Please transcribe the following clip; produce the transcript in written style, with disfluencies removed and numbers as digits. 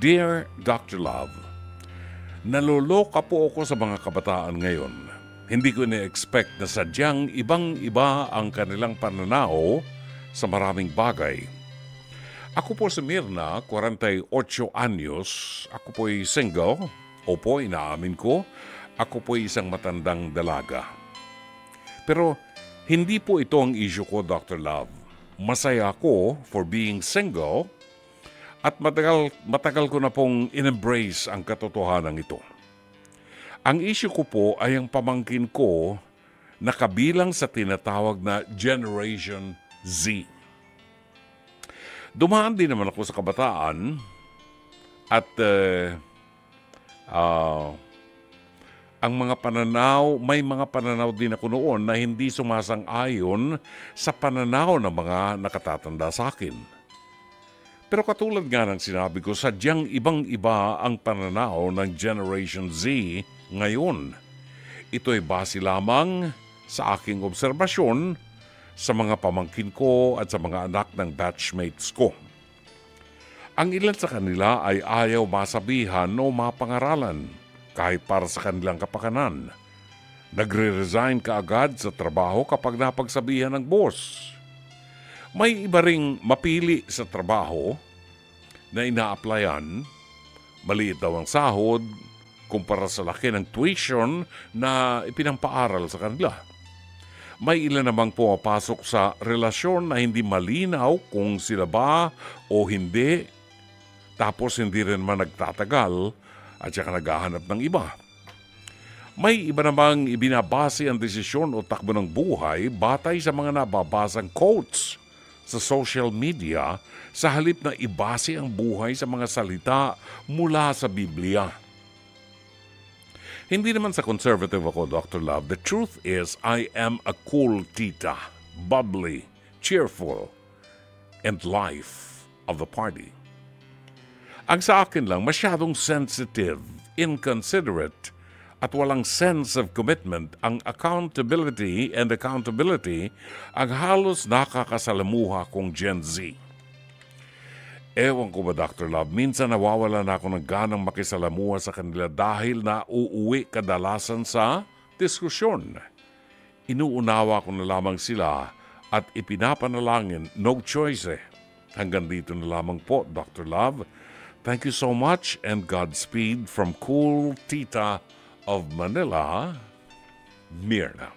Dear Dr. Love, naloloka po ako sa mga kabataan ngayon. Hindi ko na-expect na sadyang ibang-iba ang kanilang pananaw sa maraming bagay. Ako po si Mirna, 48 anyos. Ako po'y single. Opo, inaamin ko. Ako po'y isang matandang dalaga. Pero hindi po ito ang issue ko, Dr. Love. Masaya ako for being single at matagal ko na pong in-embrace ang katotohanan ito. Ang issue ko po ay ang pamangkin ko na kabilang sa tinatawag na Generation Z. Dumaan din naman ako sa kabataan at ang mga pananaw, may mga pananaw din ako noon na hindi sumasang-ayon sa pananaw ng mga nakatatanda sa akin. Pero katulad nga ng sinabi ko, sadyang ibang-iba ang pananaw ng Generation Z ngayon. Ito ay base lamang sa aking obserbasyon sa mga pamangkin ko at sa mga anak ng batchmates ko. Ang ilan sa kanila ay ayaw masabihan o mapangaralan kahit para sa kanilang kapakanan. Nagre-resign kaagad sa trabaho kapag napagsabihan ng boss. May iba ring mapili sa trabaho na ina-applyan, maliit daw ang sahod kumpara sa laki ng tuition na ipinampaaral sa kanila. May ilan namang pumapasok sa relasyon na hindi malinaw kung sila ba o hindi, tapos hindi rin man nagtatagal at saka naghahanap ng iba. May iba namang ibinabase ang desisyon o takbo ng buhay batay sa mga nababasang quotes sa social media sa halip na ibase ang buhay sa mga salita mula sa Biblia. Hindi naman sa conservative ako, Dr. Love. The truth is, I am a cool tita, bubbly, cheerful, and life of the party. Ang sa akin lang, masyadong sensitive, inconsiderate, at walang sense of commitment, ang accountability ang halos nakakasalamuha kong Gen Z. Ewan ko ba, Dr. Love, minsan nawawala na ako ng ganang makisalamuha sa kanila dahil na uuwi kadalasan sa diskusyon. Inuunawa ko na lamang sila at ipinapanalangin, no choice eh. Hanggang dito na lamang po, Dr. Love. Thank you so much and Godspeed from Cool Tita of Manila, Mirna.